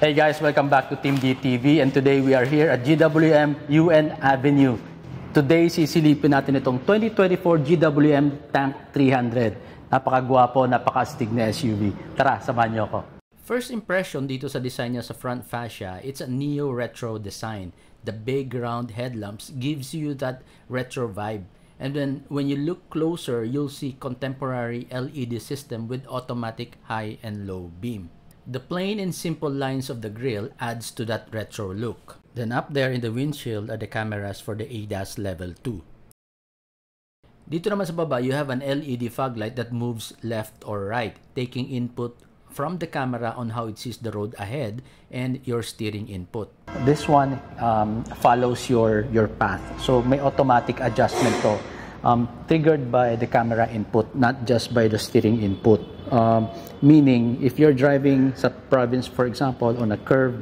Hey guys, welcome back to Team DTV, and today we are here at GWM UN Avenue. Today sisilipin natin itong 2024 GWM Tank 300. Napakagwapo, napakaastig na SUV. Tara, samahan niyo ako. First impression dito sa design niya sa front fascia, it's a neo-retro design. The big round headlamps gives you that retro vibe. And then when you look closer, you'll see contemporary LED system with automatic high and low beam. The plain and simple lines of the grille adds to that retro look. Then up there in the windshield are the cameras for the ADAS level 2. Dito naman sa baba, you have an LED fog light that moves left or right, taking input from the camera on how it sees the road ahead and your steering input. This one follows your path. So may automatic adjustment to. Triggered by the camera input, not just by the steering input. Meaning, if you're driving sa province, for example, on a curve,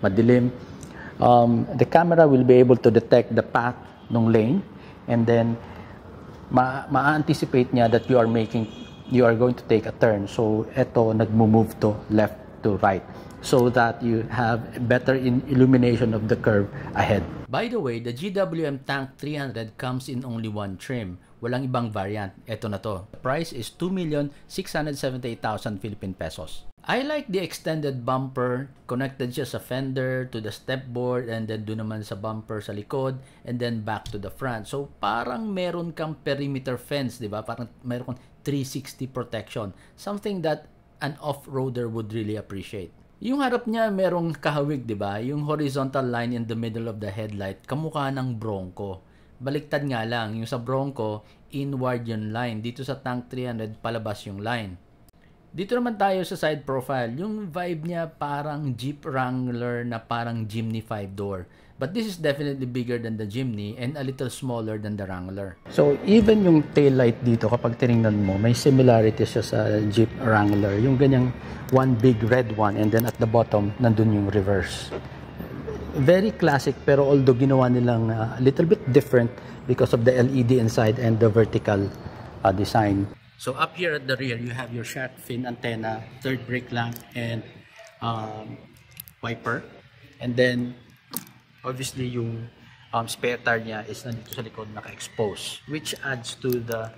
madilim, the camera will be able to detect the path ng lane, and then ma-anticipate niya that you are going to take a turn. So, eto, nagmo-move to left to right, so that you have better illumination of the curve ahead. By the way, the GWM Tank 300 comes in only one trim. Walang ibang variant. Ito na to. The price is 2,678,000 Philippine pesos. I like the extended bumper. Connected siya sa fender to the stepboard, and then doon naman sa bumper sa likod, and then back to the front. So parang meron kang perimeter fence, di ba? Parang meron kang 360 protection. Something that an off-roader would really appreciate. Yung harap niya merong kahawig, di ba? Yung horizontal line in the middle of the headlight, kamukha ng Bronco. Baliktad nga lang, yung sa Bronco, inward yung line. Dito sa Tank 300, palabas yung line. Dito naman tayo sa side profile. Yung vibe niya parang Jeep Wrangler na parang Jimny 5-door. But this is definitely bigger than the Jimny and a little smaller than the Wrangler. So even yung taillight dito, kapag tinignan mo, may similarity siya sa Jeep Wrangler. Yung ganyang one big red one, and then at the bottom, nandun yung reverse. Very classic, pero although ginawa nilang a little bit different because of the LED inside and the vertical design. So up here at the rear, you have your shark fin antenna, third brake lamp, and wiper. And then, obviously, yung spare tire niya is nandito sa likod naka-expose, which adds to the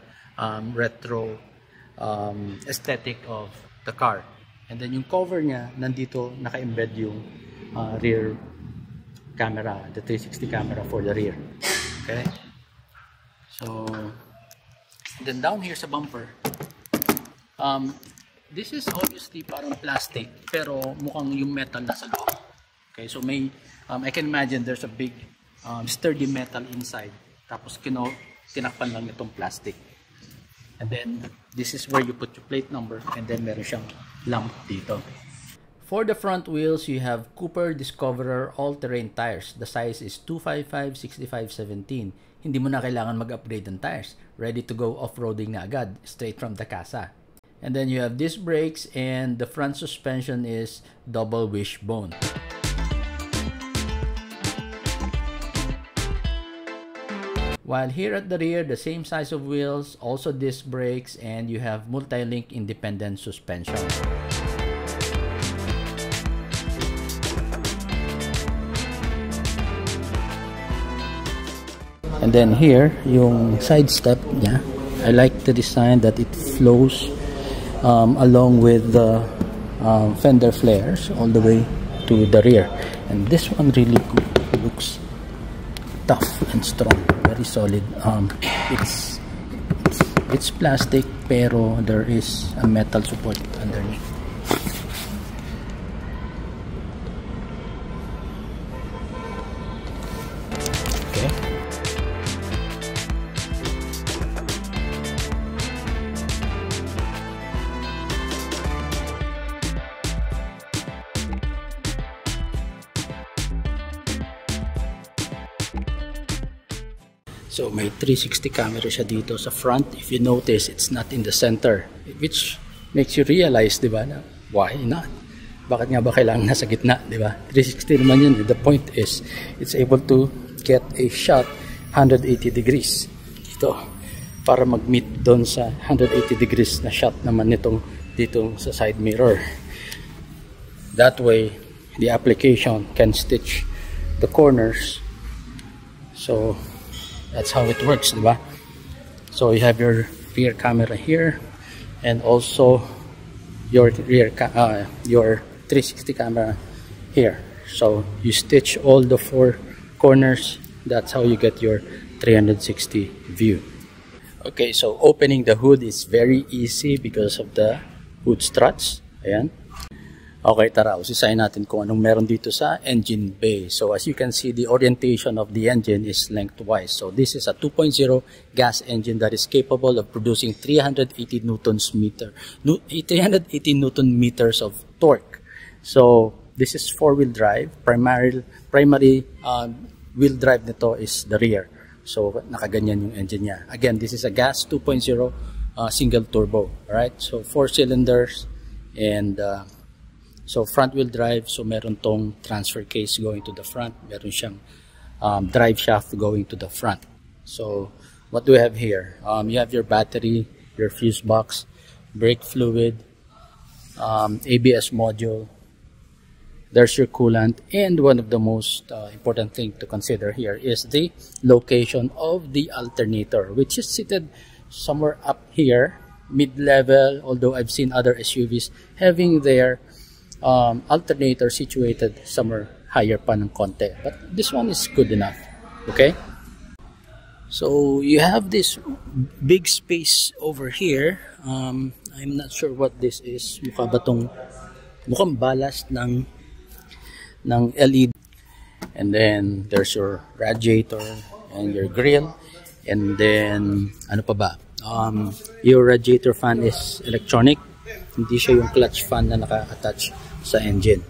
retro aesthetic of the car. And then yung cover niya, nandito naka-embed yung rear camera, the 360 camera for the rear. Okay? So, then down here sa bumper, this is obviously parang plastic, pero mukhang yung metal nasa loob. Okay, so may, I can imagine there's a big sturdy metal inside, tapos tinakpan lang itong plastic. And then, this is where you put your plate number, and then meron siyang lamp dito. For the front wheels, you have Cooper Discoverer all-terrain tires. The size is 255/65/17. Hindi mo na kailangan mag-upgrade ng tires. Ready to go off-roading na agad, straight from the casa. And then you have disc brakes, and the front suspension is double wishbone. While here at the rear, the same size of wheels, also disc brakes, and you have multi-link independent suspension. And then here, yung side step niya, I like the design that it flows along with the fender flares all the way to the rear. And this one really looks tough and strong, very solid. It's plastic, pero there is a metal support underneath. Okay. So may 360 camera siya dito sa front. If you notice, it's not in the center, which makes you realize, di ba, na why not? Bakit nga ba kailangan nasa gitna, di ba? 360 naman yun. The point is, it's able to get a shot 180 degrees dito para mag-meet doon sa 180 degrees na shot naman nitong dito sa side mirror. That way, the application can stitch the corners. So that's how it works, diba? So you have your rear camera here, and also your your 360 camera here. So you stitch all the 4 corners. That's how you get your 360 view. Okay, so opening the hood is very easy because of the hood struts. Ayan. Okay, tara, usisayin natin kung anong meron dito sa engine bay. So as you can see, the orientation of the engine is lengthwise. So this is a 2.0 gas engine that is capable of producing 380 newton meters of torque. So this is 4-wheel drive. Primary wheel drive nito is the rear. So nakaganyan yung engine niya. Again, this is a gas 2.0 single turbo. Alright, so 4 cylinders, and so front wheel drive. So meron tong transfer case going to the front. Meron siyang drive shaft going to the front. So what do we have here? You have your battery, your fuse box, brake fluid, ABS module. There's your coolant, and one of the most important thing to consider here is the location of the alternator, which is seated somewhere up here, mid-level, although I've seen other SUVs having their alternator situated somewhere higher pa ng konti. But this one is good enough. Okay? So you have this big space over here. I'm not sure what this is. Mukha ba tong, mukhang ballast ng LED. And then there's your radiator and your grill. And then ano pa ba? Your radiator fan is electronic. Hindi siya yung clutch fan na naka-attach sa engine.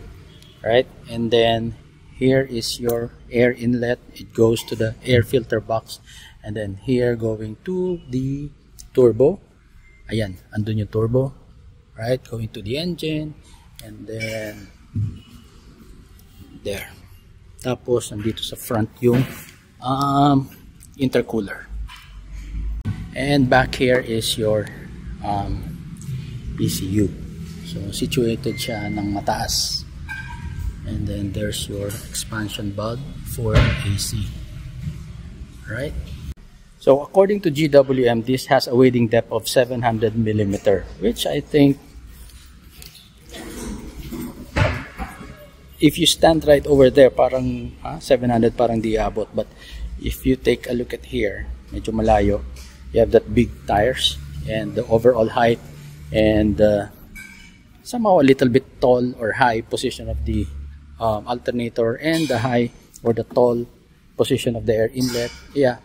Right? And then here is your air inlet. It goes to the air filter box. And then here going to the turbo. Ayan, andun yung turbo. Right? Going to the engine. And then there. Tapos nandito sa front yung intercooler. And back here is your ECU. So situated siya ng mataas. And then there's your expansion bulb for AC. Right? So according to GWM, this has a wading depth of 700 mm, which I think if you stand right over there, parang 700 parang di abot. But if you take a look at here, medyo malayo, you have that big tires and the overall height and somehow a little bit tall or high position of the alternator and the high or the tall position of the air inlet. Yeah,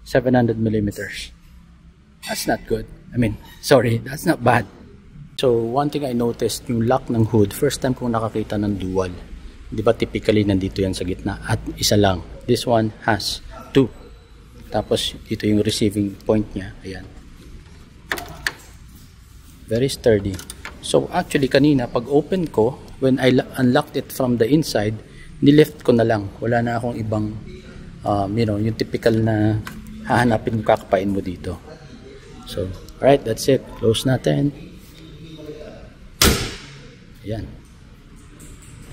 700 millimeters. That's not good. I mean, sorry, that's not bad. So, one thing I noticed, yung lock ng hood, first time kong nakakita ng dual. Di ba typically nandito yan sa gitna at isa lang. This one has 2. Tapos, ito yung receiving point niya. Ayan. Very sturdy. So, actually kanina, pag open ko, when I unlocked it from the inside, nilift ko na lang. Wala na akong ibang, you know, yung typical na hahanapin kung kakapain mo dito. So, alright, that's it. Close natin. Ayan.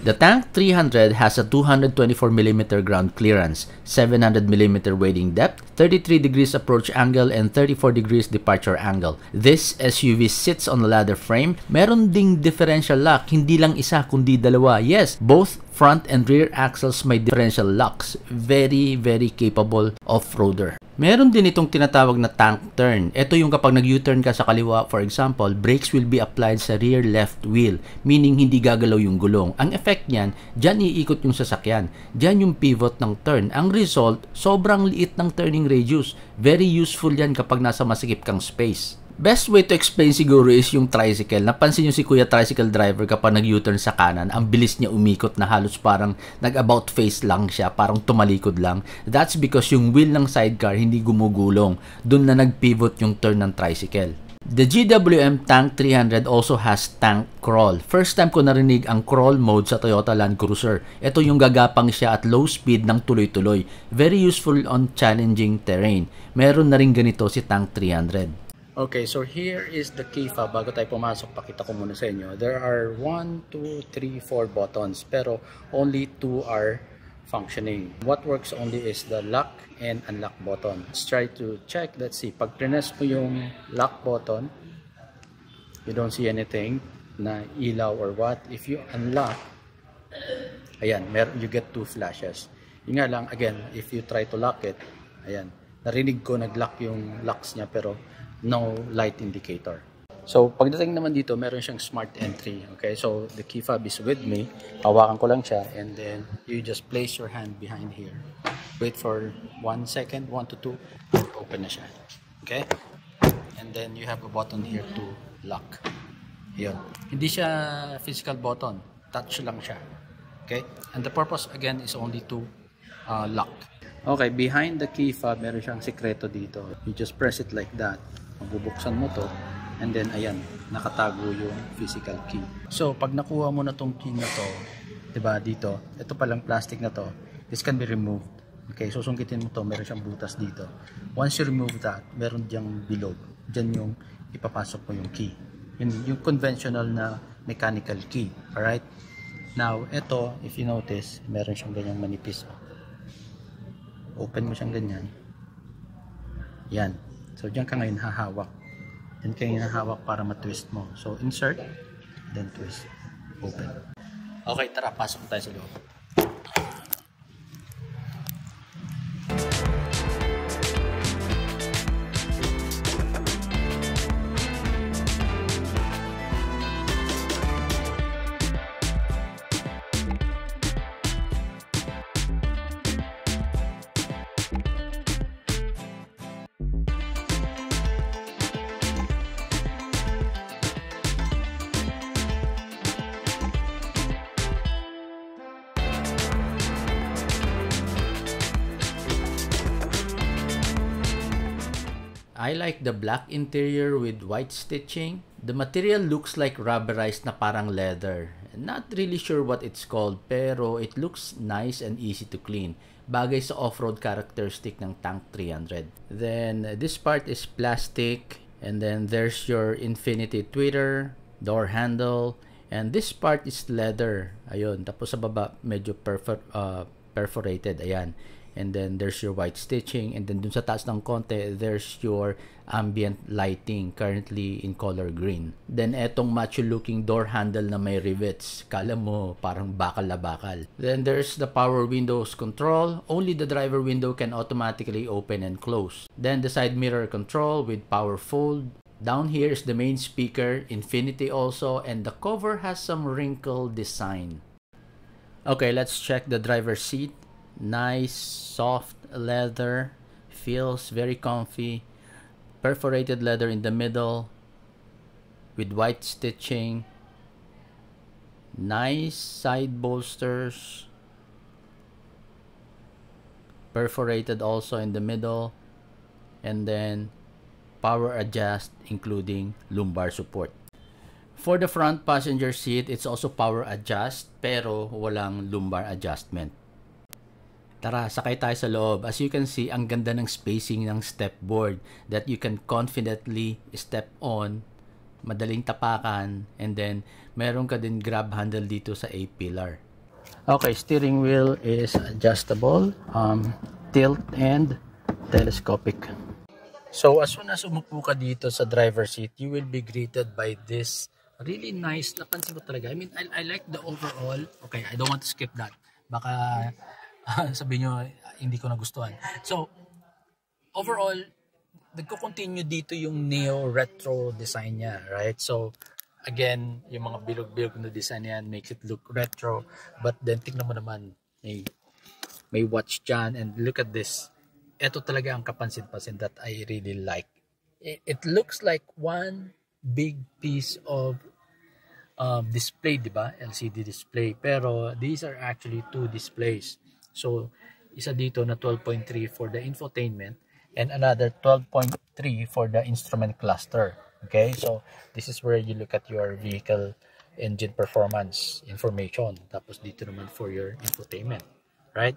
The Tank 300 has a 224mm ground clearance, 700mm wading depth, 33 degrees approach angle, and 34 degrees departure angle. This SUV sits on a ladder frame. Meron ding differential lock, hindi lang isa kundi dalawa. Yes, both front and rear axles may differential locks. Very, very capable off-roader. Meron din itong tinatawag na tank turn. Ito yung kapag nag-U-turn ka sa kaliwa, for example, brakes will be applied sa rear left wheel, meaning hindi gagalaw yung gulong. Ang effect niyan, dyan iikot yung sasakyan. Dyan yung pivot ng turn. Ang result, sobrang liit ng turning radius. Very useful yan kapag nasa masikip kang space. Best way to explain siguro is yung tricycle. Napansin nyo si Kuya Tricycle Driver kapag nag-U-turn sa kanan, ang bilis niya umikot na halos parang nag-about face lang siya, parang tumalikod lang. That's because yung wheel ng sidecar hindi gumugulong. Doon na nag-pivot yung turn ng tricycle. The GWM Tank 300 also has tank crawl. First time ko narinig ang crawl mode sa Toyota Land Cruiser. Ito yung gagapang siya at low speed ng tuloy-tuloy. Very useful on challenging terrain. Meron na rin ganito si Tank 300. Okay, so here is the key fob. Bago tayo pumasok, pakita ko muna sa inyo. There are 1, 2, 3, 4 buttons, pero only 2 are functioning. What works only is the lock and unlock button. Let's try to check. Let's see. Pag press mo yung lock button, you don't see anything na ilaw or what. If you unlock, ayan, you get 2 flashes. Yun nga lang, again, if you try to lock it, ayan, narinig ko nag-lock yung locks niya pero no light indicator. So, pagdating naman dito, meron siyang smart entry. Okay, so the key fob is with me. Hawakan ko lang siya and then you just place your hand behind here. Wait for 1 second, 1 to 2, and open na siya. Okay? And then you have a button here to lock. Yun. Hindi siya physical button. Touch lang siya. Okay? And the purpose again is only to lock. Okay, behind the key fob, meron siyang sekreto dito. You just press it like that. Mabubuksan mo to. And then, ayan, nakatago yung physical key. So, pag nakuha mo na tong key na to, diba, dito, ito palang plastic na to, this can be removed. Okay, so sungkitin mo to, meron siyang butas dito. Once you remove that, meron diyang bilog. Diyan yung ipapasok mo yung key. Yung conventional na mechanical key. Alright? Now, ito, if you notice, meron siyang ganyang manipis. Open mo siyang ganyan. Yan. So, diyan ka ngayon hahawak. Diyan ka ngayon hahawak para matwist mo. So, insert, then twist. Open. Okay, tara. Pasok tayo sa loob. I like the black interior with white stitching. The material looks like rubberized na parang leather. Not really sure what it's called, pero it looks nice and easy to clean. Bagay sa off-road characteristic ng Tank 300. Then this part is plastic, and then there's your infinity tweeter, door handle, and this part is leather. Ayun, tapos sa baba medyo perforated, ayan. And then there's your white stitching, and then dun sa taas ng konti, there's your ambient lighting, currently in color green. Then etong macho looking door handle na may rivets, kala mo parang bakal na bakal. Then there's the power windows control. Only the driver window can automatically open and close. Then the side mirror control with power fold. Down here is the main speaker, infinity also, and the cover has some wrinkle design. Okay, let's check the driver's seat. Nice soft leather, feels very comfy. Perforated leather in the middle with white stitching. Nice side bolsters, perforated also in the middle, and then power adjust including lumbar support. For the front passenger seat, it's also power adjust pero walang lumbar adjustment. Tara, sakay tayo sa loob. As you can see, ang ganda ng spacing ng step board that you can confidently step on, madaling tapakan, and then meron ka din grab handle dito sa A-pillar. Okay, steering wheel is adjustable, tilt and telescopic. So as soon as umupo ka dito sa driver seat, you will be greeted by this really nice, napansin ko talaga. I mean, I like the overall. Okay, I don't want to skip that. Baka sabihin nyo, hindi ko nagustuhan. So, overall, nagko-continue dito yung neo-retro design niya, right? So, again, yung mga bilog-bilog na design yan makes it look retro. But then, tingnan mo naman, may watch dyan. And look at this. Ito talaga ang kapansin-pansin that I really like. It looks like one big piece of display, diba? LCD display. Pero, these are actually two displays. So, isa dito na 12.3 for the infotainment and another 12.3 for the instrument cluster. Okay, so this is where you look at your vehicle engine performance information. Tapos dito naman for your infotainment. Right?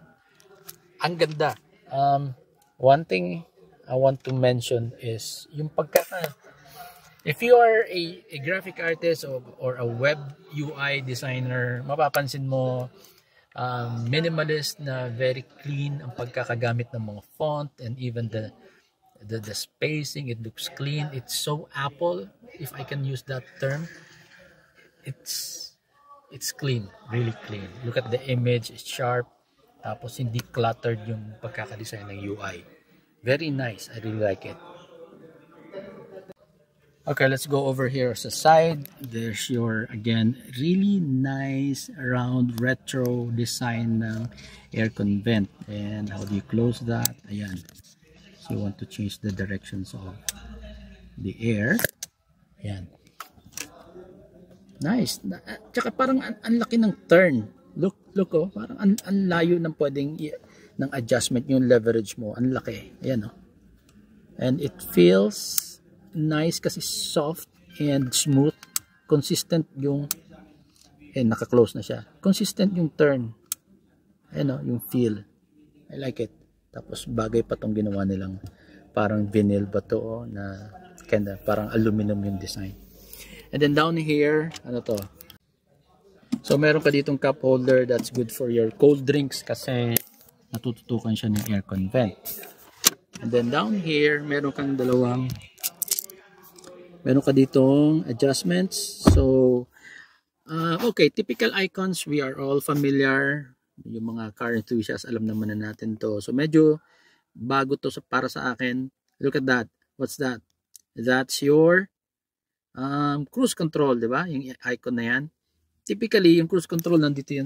Ang ganda. One thing I want to mention is yung if you are a graphic artist or a web UI designer, mapapansin mo minimalist na very clean ang pagkakagamit ng mga font and even the spacing. It looks clean. It's so Apple, if I can use that term. It's clean, really clean. Look at the image, it's sharp. Tapos hindi cluttered yung pagkakadesign ng UI. Very nice. I really like it. Okay, let's go over here sa side. There's your, again, really nice round retro design ng aircon vent. And how do you close that? Ayan. So you want to change the directions of the air. Ayan. Nice. Tsaka parang ang laki ng turn. Look oh, parang ang layo ng pwedeng ng adjustment yung leverage mo. Ang laki. Ayan oh. And it feels nice kasi soft and smooth. Consistent yung naka-close na siya. Consistent yung turn. Ayan oh, yung feel. I like it. Tapos bagay pa tong ginawa nilang parang vinyl ba to oh, na kinda parang aluminum yung design. And then down here, ano to? So meron ka ditong cup holder that's good for your cold drinks kasi natututukan siya ng aircon vent. And then down here, meron ka ditong adjustments. So okay, typical icons, we are all familiar. Yung mga car enthusiasts, alam naman na natin to. So medyo bago to para sa akin. Look at that. What's that? That's your cruise control, di ba? Yung icon na yan. Typically, yung cruise control nandito yan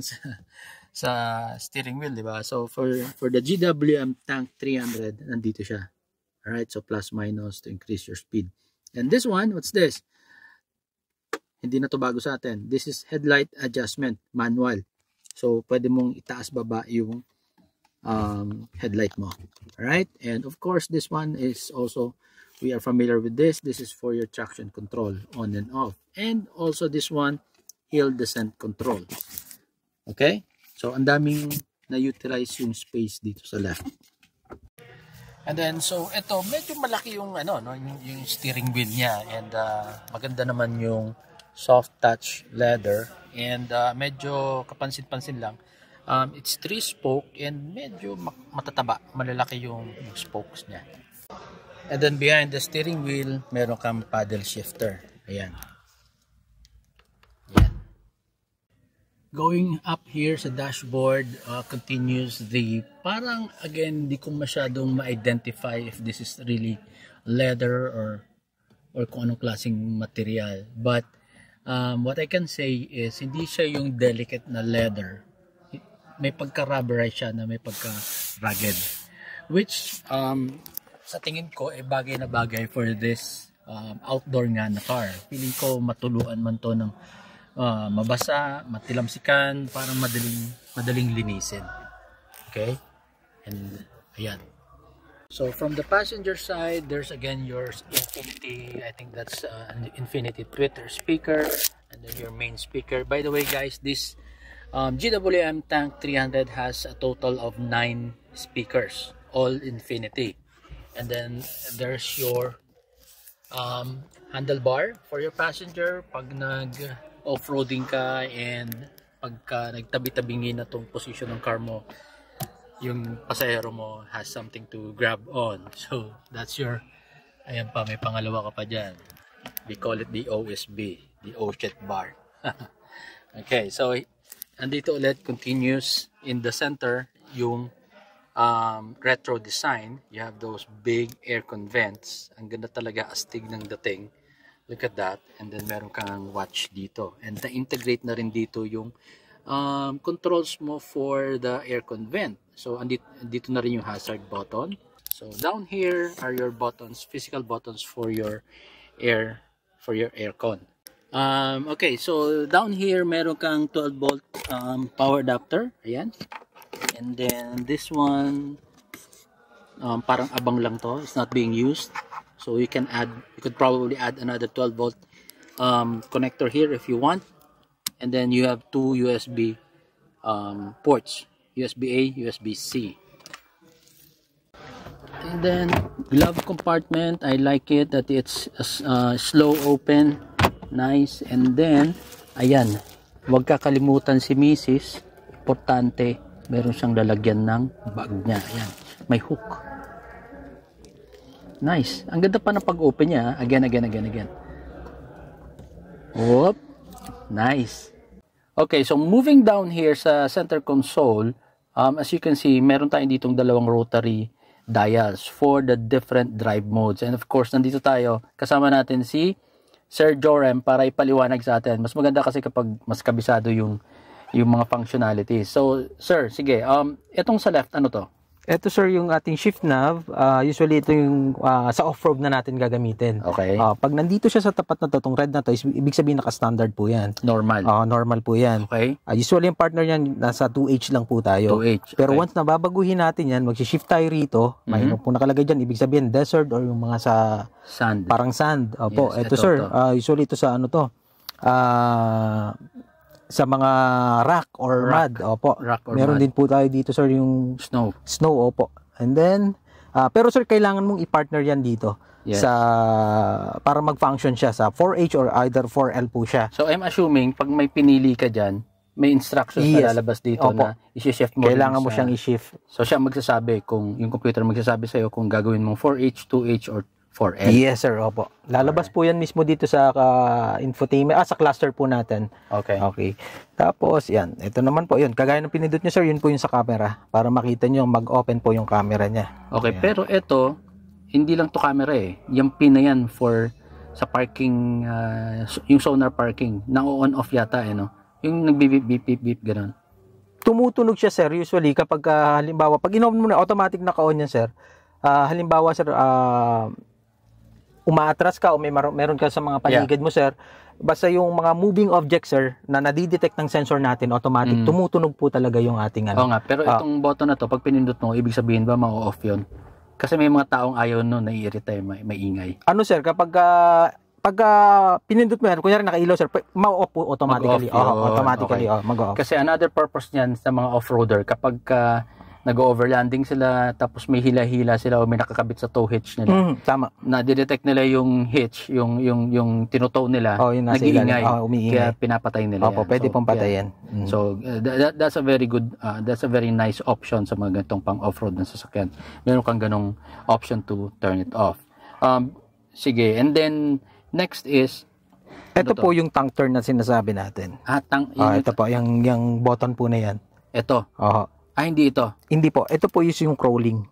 sa steering wheel, di ba? So for the GWM Tank 300, nandito siya. Alright, so plus minus to increase your speed. And this one, what's this? Hindi na to bago sa atin. This is headlight adjustment, manual. So pwede mong itaas baba yung headlight mo. Alright, and of course this one is also, we are familiar with this. This is for your traction control, on and off. And also this one, hill descent control. Okay? So, ang daming na-utilize yung space dito sa left. And then, so, ito, medyo malaki yung, yung steering wheel niya. And maganda naman yung soft touch leather. And medyo kapansin-pansin lang. It's 3-spoke and medyo matataba. Malalaki yung spokes niya. And then, behind the steering wheel, meron kang paddle shifter. Ayan. Going up here sa dashboard, continues the, parang again, di ko masyadong ma-identify if this is really leather or kung anong klaseng material. But what I can say is, hindi siya yung delicate na leather. May pagka-rubberized siya na may pagka-rugged. Which, sa tingin ko, bagay na bagay for this outdoor nga na car. Feeling ko matuluan man to ng mabasa, matilamsikan, parang madaling linisin. Okay? And ayan. So from the passenger side, there's again your Infinity, I think that's an Infinity Twitter speaker, and then your main speaker. By the way guys, this GWM Tank 300 has a total of 9 speakers, all Infinity. And then there's your handlebar for your passenger pag off-roading ka and pagka nagtabi-tabingin na tong position ng car mo, yung pasahero mo has something to grab on. So that's your, ayan pa, may pangalawa ka pa dyan. We call it the OSB, the OSHET bar. Okay, so andito ulit, continues in the center yung retro design. You have those big aircon vents. Ang ganda talaga, astig ng dating. Look at that. And then meron kang watch dito. And na-integrate na rin dito yung controls mo for the aircon vent. So andito na rin yung hazard button. So down here are your buttons, physical buttons for your aircon. Okay, so down here meron kang 12 volt power adapter. Ayan. And then this one parang abang lang to. It's not being used. So you could probably add another 12 volt connector here if you want. And then you have 2 USB ports, USB-A, USB-C. And then, glove compartment, I like it that it's slow open. Nice. And then, ayan, huwag kakalimutan si Mrs. Importante, meron siyang lalagyan ng bag niya. Ayan, may hook. Nice. Ang ganda pa ng pag-open niya. Again. Whoop. Nice. Okay, so moving down here sa center console, as you can see, meron tayong ditong dalawang rotary dials for the different drive modes. And of course, nandito tayo, kasama natin si Sir Jorem para ipaliwanag sa atin. Mas maganda kasi kapag mas kabisado yung mga functionalities. So, sir, sige, itong sa left, ano to? Ito sir yung ating shift nav, usually ito yung sa off-road na natin gagamitin. Okay. Pag nandito siya sa tapat na to, itong red na to, ibig sabihin naka-standard po yan. Normal. Normal po yan. Okay. Usually yung partner niyan, nasa 2H lang po tayo. 2H. Pero okay. once na babaguhin natin yan, mag-shift tayo rito, may po nakalagay dyan, ibig sabihin desert or yung mga sa Sand. parang sand. Opo, Yes, ito ito, sir, ito. usually ito sa ano to, sa mga rock or mud. Opo. Rock or Meron mud. din po tayo dito sir yung Snow. snow, opo. And then, pero sir, kailangan mong i-partner yan dito. Yes. Para mag-function siya sa 4H or either 4L po siya. So, I'm assuming, pag may pinili ka dyan, may instructions na lalabas dito Opo. na isi-shift mo. Kailangan dun mo sa- siyang i-shift. So, siya magsasabi kung, yung computer magsasabi sa'yo kung gagawin mong 4H, 2H, or 4L. Yes, sir, opo. Lalabas po yan mismo dito sa infotainment, sa cluster po natin. Okay. Okay. Tapos, yan. Ito naman po, yun. Kagaya ng pinindot niyo, sir, yun po yung sa camera. Para makita niyo, mag-open po yung camera niya. Okay, Ayan. pero ito, hindi lang to camera eh. Yung pin na yan for sa parking, yung sonar parking. Na-on off yata eh, no? Yung nag-beep, gano'n. Tumutunog siya, sir, usually kapag halimbawa, pag in-on mo na, automatic naka-on yan, sir. Halimbawa, sir, umaatras ka o meron ka sa mga paligid mo, sir, basta yung mga moving objects, sir, na nadidetect ng sensor natin, automatic, tumutunog po talaga yung ating Oo nga, pero itong button na to, pag pinindot mo, ibig sabihin ba ma-off yun? Kasi may mga taong ayaw nun, naiirita, may ingay. Ano, sir, kapag pinindot mo yan, kunyari nakailaw, sir, ma-off po automatically. Mag-off yun. Automatically, Okay. mag-off. Kasi another purpose niyan sa mga off-roader, kapag nag-overlanding sila, tapos may hila-hila sila o may nakakabit sa tow hitch nila, Tama. na-detect nila yung hitch, yung tinutow nila, Yung nasa nag-iingay. ilalim. Umiingay. Kaya pinapatay nila Opo, yan. pwede So, pong patayin. yeah. So, that's a very good, that's a very nice option sa mga ganitong pang off-road na sasakyan. Meron kang ganong option to turn it off. Sige, and then, next is, Ito to? po yung tank turn na sinasabi natin. Ito po, yung button po na yan. Ito. Oho. Hindi ito. Hindi po. Ito po yung crawling.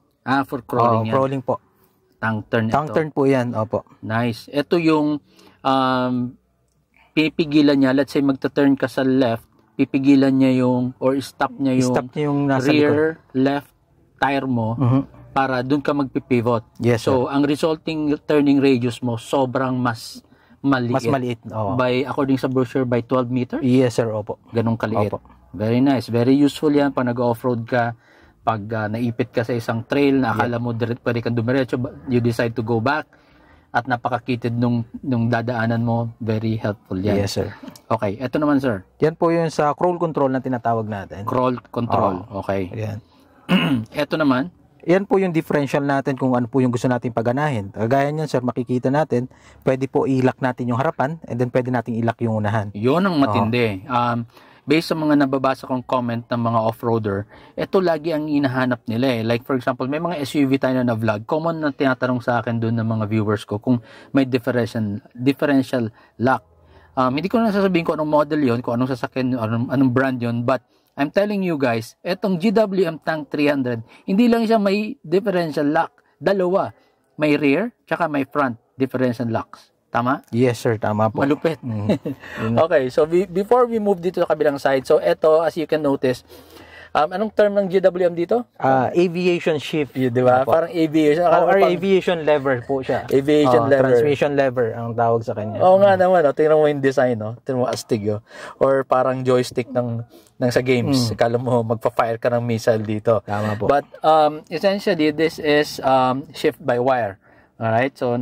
For crawling yan. Crawling po. Tank turn Tank ito. turn po yan. Opo. Nice. Ito yung pipigilan niya. Let's say magta-turn ka sa left, pipigilan niya yung, or stop niya yung, Stop niya yung nasa likod. rear left tire mo para dun ka magpipivot. Yes, So, ang resulting turning radius mo sobrang mas maliit. Mas maliit. Oo. According sa brochure, by 12 meters. Yes, sir. Opo. Ganong kaliit. Opo. Very nice. Very useful yan pag nag-offroad ka. Pag naipit ka sa isang trail na akala mo pwede kang dumiretso, you decide to go back at napakakitid nung dadaanan mo, very helpful yan. Yes, sir. Okay, eto naman sir. Yan po yung sa crawl control na tinatawag natin. Crawl control. Okay. Yan. Eto naman, Yan po yung differential natin kung ano po yung gusto natin paganahin. Kagaya niyan, sir, makikita natin, pwede po i-lock natin yung harapan and then pwede natin i-lock yung unahan. yun ang matindi. Based sa mga nababasa kong comment ng mga off-roader, ito lagi ang hinahanap nila eh. Like for example, may mga SUV tayo na vlog. Common na tinatanong sa akin doon ng mga viewers ko kung may differential lock. Hindi ko na sasabihin kung anong model yon, kung anong sasakyan, anong brand yon, but I'm telling you guys, etong GWM Tank 300, hindi lang siya may differential lock. Dalawa. May rear, tsaka may front differential locks. Tama? Yes, sir. Tama po. Malupit. Okay, so before we move dito sa kabilang side, so eto, as you can notice, anong term ng GWM dito? Aviation shift. Yun, di ba? Opo. Parang aviation. Or aviation lever po siya. Aviation lever. Transmission lever ang tawag sa kanya. Oo nga naman, no? Tingnan mo yung design, no? Tingnan mo astig, oh. Or parang joystick ng sa games. Kala mo magpa-fire ka ng missile dito. Tama po. But essentially, this is shift by wire. Alright? So,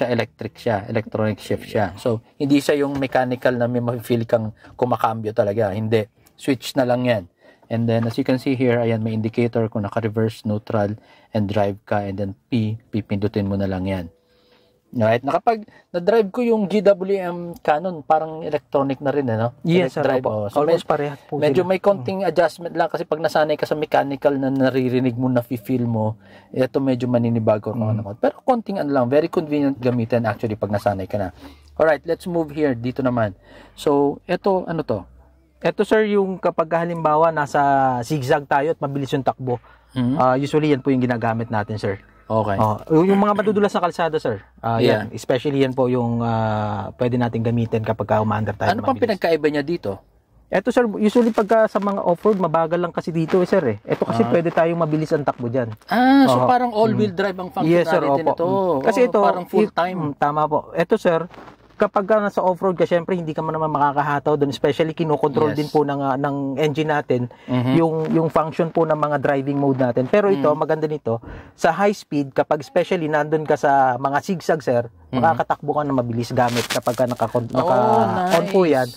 electronic shift siya. So, hindi siya yung mechanical na may ma-feel kang kumakambyo talaga. Hindi. Switch na lang yan. And then, as you can see here, ayan, may indicator kung naka-reverse, neutral, and drive ka. And then P, pipindutin mo na lang yan. Right? Nakapag na-drive ko yung GWM Canon, parang electronic na rin, no? Yes, sir. Drive. Opo. So, Almost parehas po medyo sila. may konting adjustment lang kasi pag nasanay ka sa mechanical na naririnig mo, na-feel mo, ito medyo maninibago. Pero konting ano lang, very convenient gamitin actually pag nasanay ka na. Alright, let's move here. Dito naman. So, ito, ano to? Ito sir, yung kapag halimbawa nasa zigzag tayo at mabilis yung takbo, usually yan po yung ginagamit natin sir. Okay. Yung mga madudulas na kalsada sir, yan, especially yan po yung pwede natin gamitin kapag umaandar tayo. Ano pang pinagkaiba niya dito? Ito sir, usually pagka sa mga off-road, mabagal lang kasi dito sir eh. Ito kasi pwede tayong mabilis ang takbo dyan. So parang all-wheel drive ang functionality nito. Kasi ito, parang full-time. Tama po. Ito sir, kapag nasa off-road ka, syempre hindi ka man naman makakahataw doon, especially kinokontrol din po ng engine natin yung function po ng mga driving mode natin. Pero ito, maganda nito, sa high speed, kapag especially nandun ka sa mga zigzag sir, makakatakbo ka na mabilis gamit kapag naka-on po yan,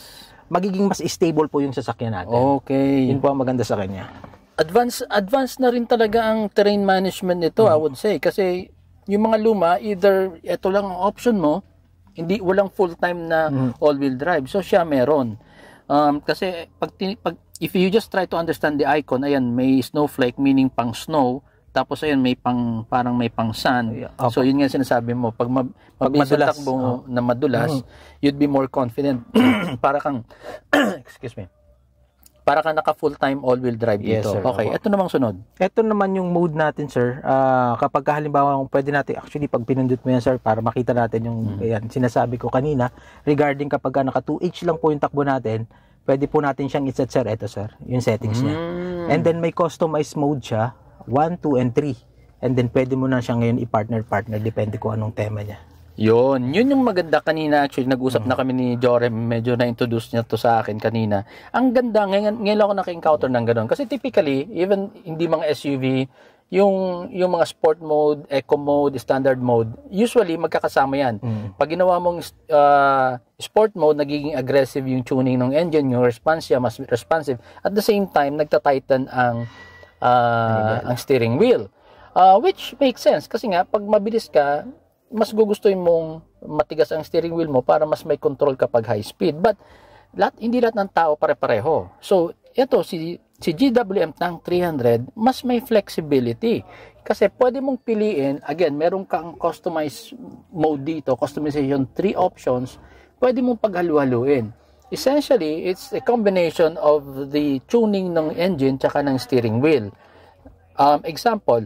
magiging mas stable po yung sasakyan natin. Okay. Yun po ang maganda sa kanya. Advanced na rin talaga ang terrain management nito, I would say. Kasi yung mga luma, either ito lang ang option mo, hindi walang full-time na all-wheel drive. So siya meron. Kasi if you just try to understand the icon, ayan, may snowflake meaning pang snow, tapos ayan may parang may pang sun. So yun nga sinasabi mo, pag madulas takbo na madulas, you'd be more confident. Para kang excuse me. Para kang naka full-time all-wheel drive dito. Sir, okay, ito namang sunod. Ito naman yung mode natin, sir. Kapag halimbawa pwede natin, actually pag pinindot mo yan, sir, para makita natin yung ayan, sinasabi ko kanina, regarding kapag naka 2H lang po yung takbo natin, pwede po natin siyang iset, sir. Ito, sir, yung settings niya. And then may customized mode siya, 1, 2, and 3. And then pwede mo na siya ngayon i-partner, depende kung anong tema niya. Yun yung maganda kanina. Actually, nag-usap na kami ni Jorem. Medyo na-introduce niya to sa akin kanina. Ang ganda, ngayon ako naka-encounter ng gano'n. Kasi typically, even hindi mga SUV, yung mga sport mode, eco mode, standard mode, usually magkakasama yan. Pag ginawa mong sport mode, nagiging aggressive yung tuning ng engine, yung response niya, mas responsive. At the same time, nagta-tighten ang steering wheel. Which makes sense. Kasi nga, pag mabilis ka, mas gugustuhin mong matigas ang steering wheel mo para mas may control kapag high speed. But hindi lahat ng tao pare-pareho. So, ito, si GWM Tank 300, mas may flexibility. Kasi pwede mong piliin, again, meron kang customized mode dito, customization, 3 options, pwede mong paghalu-haluin. Essentially, it's a combination of the tuning ng engine tsaka ng steering wheel. Example,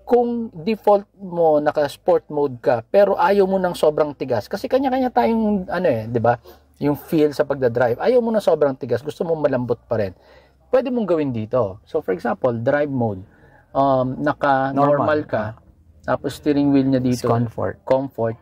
kung default mo naka-sport mode ka, pero ayaw mo ng sobrang tigas, kasi kanya-kanya tayong, 'di ba? Yung feel sa pagdadrive, ayaw mo ng sobrang tigas, gusto mo malambot pa rin. Pwede mong gawin dito. So, for example, drive mode, naka-normal ka, tapos steering wheel niya dito, comfort.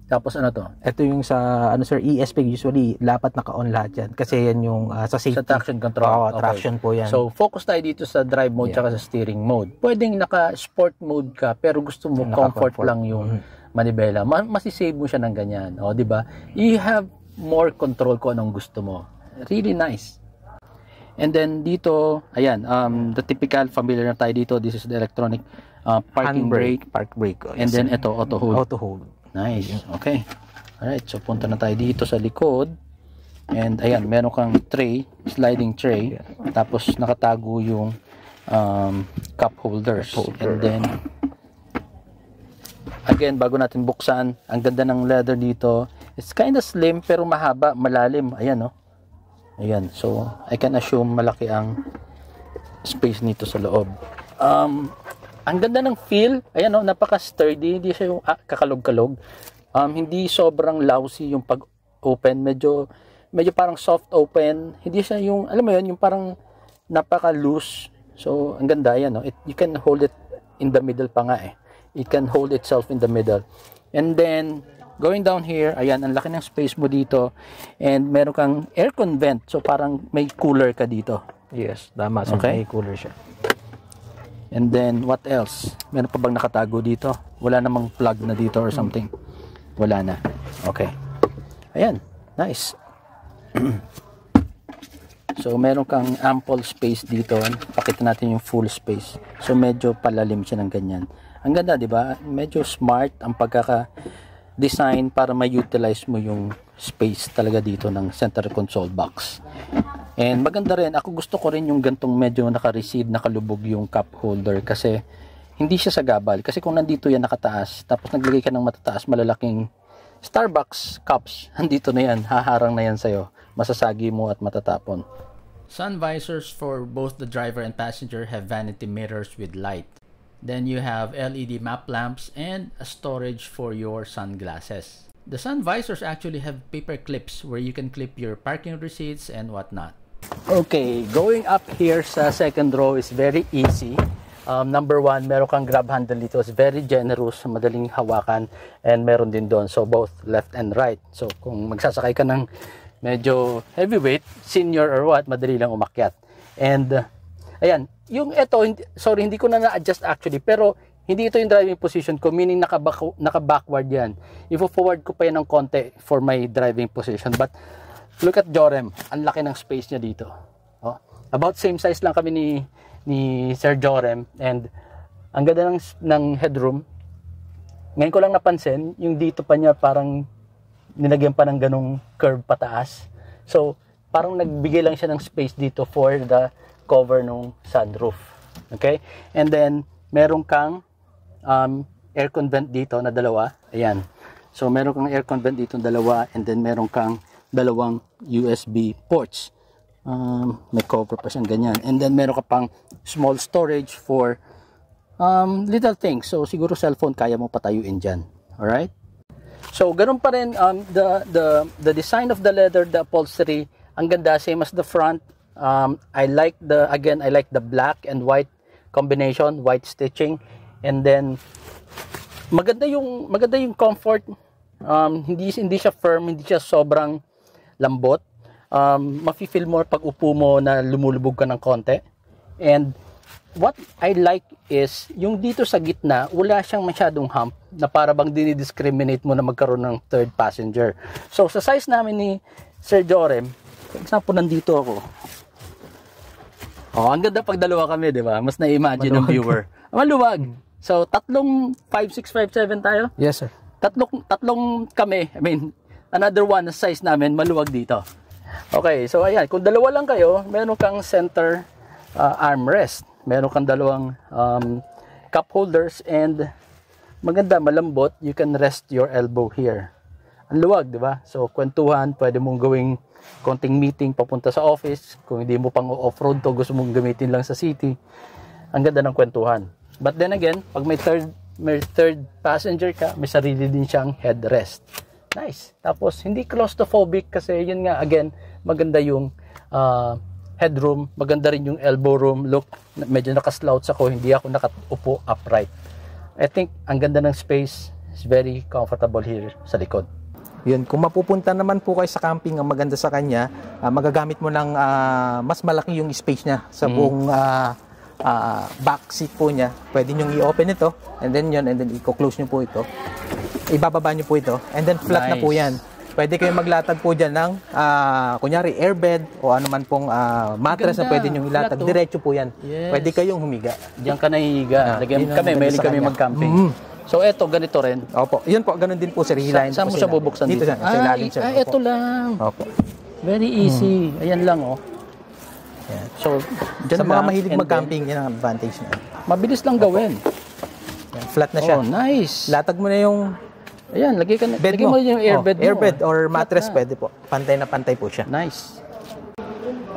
Tapos ano to? Ito yung sa sir, ESP usually dapat naka-on lahat yan kasi yan yung sa safety. Sa traction control. Traction po yan. So focus tayo dito sa drive mode tsaka sa steering mode. Pwedeng naka-sport mode ka pero gusto mo comfort lang yung manibela. Masisave mo siya ng ganyan, di ba? You have more control kung anong gusto mo. Really nice. And then dito, ayan, the typical familiar na tayo dito. This is the electronic parking brake, park brake. And then ito auto hold. Auto hold. Nice. Okay. Alright, so punta na tayo dito sa likod. And ayan, meron kang tray, sliding tray. Tapos nakatago yung cup holders. And then again, bago natin buksan, ang ganda ng leather dito. It's kind of slim pero mahaba, malalim. Ayan, no? Ayan. So, I can assume malaki ang space nito sa loob. Ang ganda ng feel, ayan o, napaka-sturdy, hindi siya yung kakalog-kalog. Hindi sobrang lousy yung pag-open, medyo parang soft open, hindi siya yung, alam mo yun, yung parang napaka-loose. So, ang ganda, ayan o, you can hold it in the middle pa nga eh. It can hold itself in the middle. And then, going down here, ayan, ang laki ng space mo dito, and meron kang aircon vent, so parang may cooler ka dito. Yes, tama, so may cooler siya. And then, what else? Meron pa bang nakatago dito? Wala namang plug na dito or something? Wala na. Okay. Ayan. Nice. So, meron kang ample space dito. Pakita natin yung full space. So, medyo palalim siya ng ganyan. Ang ganda, di ba? Medyo smart ang pagkaka-design para ma-utilize mo yung space talaga dito ng center console box. And maganda rin. Ako gusto ko rin yung gantong medyo naka-recede, nakalubog yung cup holder kasi hindi siya sagabal. Kasi kung nandito yan nakataas, tapos naglagay ka ng matataas, malalaking Starbucks cups, andito na yan. Haharang na yan sa'yo. Masasagi mo at matatapon. Sun visors for both the driver and passenger have vanity mirrors with light. Then you have LED map lamps and a storage for your sunglasses. The sun visors actually have paper clips where you can clip your parking receipts and whatnot. Okay, going up here sa second row is very easy. Number one, meron kang grab handle dito. It's very generous, madaling hawakan, and meron din doon. So both left and right. So kung magsasakay ka ng medyo heavyweight, senior or what, madali lang umakyat. And ayan, yung ito, sorry, hindi ko na na-adjust actually, pero hindi ito yung driving position ko, meaning naka-backward yan. Ifo-forward ko pa yan ng konti for my driving position. But look at Jorem, ang laki ng space niya dito. Oh, about same size lang kami ni Sir Jorem, and ang ganda ng headroom. Ngayon ko lang napansin, yung dito pa niya parang nilagyan pa ng ganong curve pataas. So, parang nagbigay lang siya ng space dito for the cover ng sunroof. Okay? And then, meron kang aircon vent dito na dalawa. Ayan. So, meron kang aircon vent dito na dalawa, and then meron kang dalawang USB ports. May cover pa siyang ganyan. And then, meron ka pang small storage for little things. So, siguro cellphone kaya mo patayuin dyan. Alright? So, ganun pa rin, the design of the leather, the upholstery, ang ganda, same as the front. I like the black and white combination, white stitching. And then, maganda yung comfort. Hindi siya firm, hindi siya sobrang lambot. Mafe-feel more pag upo mo na lumulubog ka ng konti. And what I like is, yung dito sa gitna, wala siyang masyadong hump na para bang dinidiscriminate mo na magkaroon ng third passenger. So, sa size namin ni Sir Jorem, for example, nandito ako. Oh, ang ganda pag dalawa kami, di ba? Mas na-imagine ng viewer. Maluwag. So, tatlong 5, 6, 5, 7 tayo? Yes, sir. Tatlong kami, I mean, another one na size namin, maluwag dito. Okay, so ayan, kung dalawa lang kayo, meron kang center armrest. Meron kang dalawang cup holders, and maganda, malambot. You can rest your elbow here. Ang luwag, di ba? So, kwentuhan, pwede mong gawing konting meeting papunta sa office. Kung hindi mo pang off-road to, gusto mong gamitin lang sa city. Ang ganda ng kwentuhan. But then again, pag may third passenger ka, may sarili din siyang headrest. Nice. Tapos, hindi claustrophobic kasi yun nga, again, maganda yung headroom, maganda rin yung elbow room. Look, medyo nakaslouch ako, hindi ako nakaupo upright. I think ang ganda ng space, is very comfortable here sa likod. Yun, kung mapupunta naman po kayo sa camping, ang maganda sa kanya, magagamit mo ng mas malaki yung space niya sa buong back seat po niya. Pwede nyo i-open ito, and then i-close nyo po ito. Ibababa nyo po ito, and then flat na po yan. Pwede kayo maglatag po dyan ng, kunyari, airbed o ano man pong mattress na pwede nyo ilatag. Diretso po yan. Yes. Pwede kayong humiga. Diyan ka nahihiga. Mahilig kami mag-camping. So, eto, ganito rin. Opo. Yun po, ganun din po, sir. Hilahin saan mo siya bubuksan dito? Dito, sa ilalim, sir. Eto lang. Opo. Very easy. Ayan lang, oh. Yan. So, sa mga mahilig mag-camping, yan ang advantage niya. Mabilis lang gawin. Yan, flat na siya. Oh, nice. Latag mo na yung ayan, lagay mo yung airbed mo. Airbed or mattress, pwede po. Pantay na pantay po siya. Nice.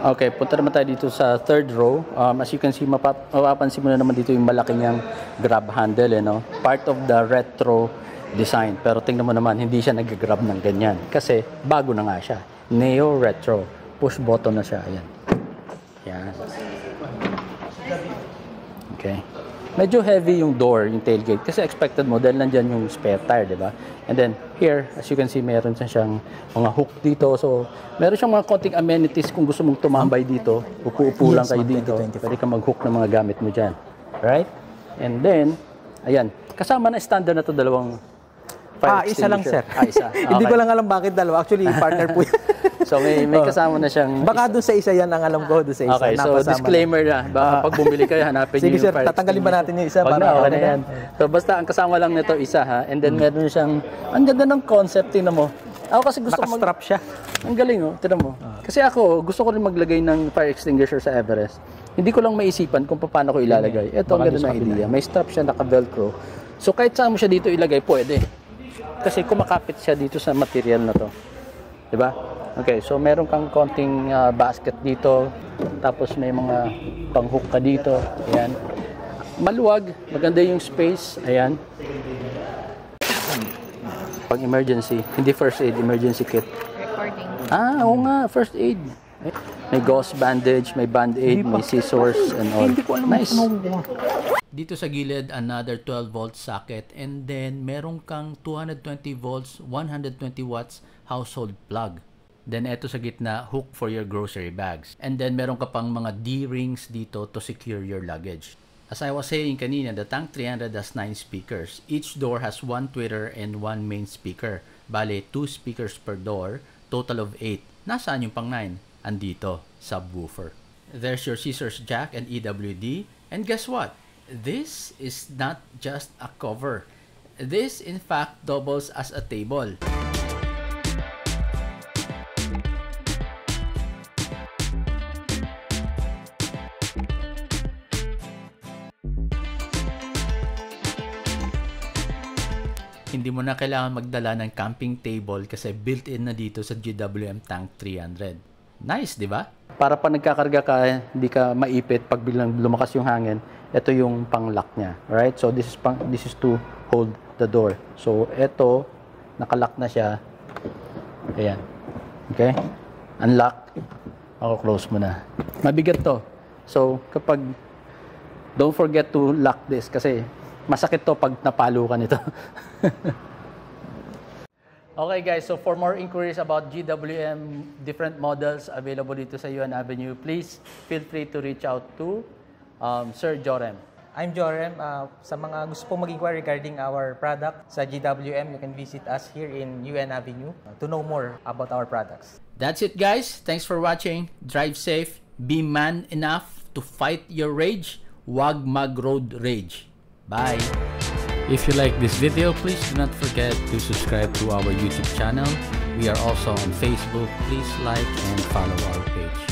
Okay, punta naman tayo dito sa third row. As you can see, mapapansin mo na naman dito yung malaki niyang grab handle, no? Part of the retro design. Pero tingnan mo naman, hindi siya nag-grab ng ganyan. Kasi bago na nga siya. Neo retro. Push button na siya. Ayan. Yan. Okay. Medyo heavy yung door, yung tailgate. Kasi expected mo, dahil nandyan yung spare tire, di ba? And then, here, as you can see, meron siyang mga hook dito. So, meron siyang mga konting amenities kung gusto mong tumambay dito. Upo-upo lang kayo dito. Pwede ka mag-hook ng mga gamit mo dyan. Right? And then, ayan. Kasama na standard na to dalawang Isa lang, sir. Isa. Hindi ko lang alam bakit dalawa. Actually, partner po yan. So may kasama na siyang... Baka doon sa isa yan ang alam ko, doon sa isa. Okay, so disclaimer na. Baka pag bumili kayo, hanapin Sige, niyo yung sir, fire tatanggalin ba natin yung isa? Wag na, okay na yan. So basta ang kasama lang nito isa ha. And then meron siyang... Ang ganda ng concept, tingnan mo. Ako kasi gusto ko Naka-strap siya. Ang galing oh, tingnan mo. Kasi ako, gusto ko rin maglagay ng fire extinguisher sa Everest. Hindi ko lang maisipan kung paano ko ilalagay. Ito ang ganda ng idea. May strap siya, naka-velcro. So kahit saan mo siya dito ilagay, pwede. Kasi kumakapit siya dito sa material na to. 'Di ba? Okay, so meron kang konting basket dito. Tapos may mga pang-hook ka dito. Ayan. Maluwag, maganda yung space. Ayan. Pang emergency, hindi first aid, emergency kit. Recording. Oo nga, first aid. May gauze bandage, may band-aid, may scissors and all. Hindi ko alam Nice. Dito sa gilid, another 12 volt socket, and then meron kang 220 volts, 120 watts household plug. Then eto sa gitna, hook for your grocery bags. And then meron ka pang mga D-rings dito to secure your luggage. As I was saying kanina, the Tank 300 has 9 speakers. Each door has 1 tweeter and 1 main speaker. Bale, 2 speakers per door, total of 8. Nasaan yung pang 9? Andito, subwoofer. There's your scissors jack and EWD. And guess what? This is not just a cover. This in fact doubles as a table. Hindi mo na kailangan magdala ng camping table kasi built-in na dito sa GWM Tank 300. Nice, di ba? Para pa nagkakarga ka, hindi ka maipit pag biglang lumakas yung hangin. Ito yung pang-lock niya. Right? So this is to hold the door. So ito, naka-lock na siya. Ayan. Okay? Unlock. Close mo na. Mabigat to. So kapag, don't forget to lock this kasi masakit to pag napalo ka nito. Okay guys, so for more inquiries about GWM different models available dito sa UNT Avenue, please feel free to reach out to Sir Jorem. I'm Jorem. Sa mga gusto pong mag-inquire regarding our product sa GWM, you can visit us here in UNT Avenue to know more about our products. That's it guys. Thanks for watching. Drive safe. Be man enough to fight your rage. Wag mag-road rage. Bye. If you like this video, please do not forget to subscribe to our YouTube channel. We are also on Facebook. Please like and follow our page.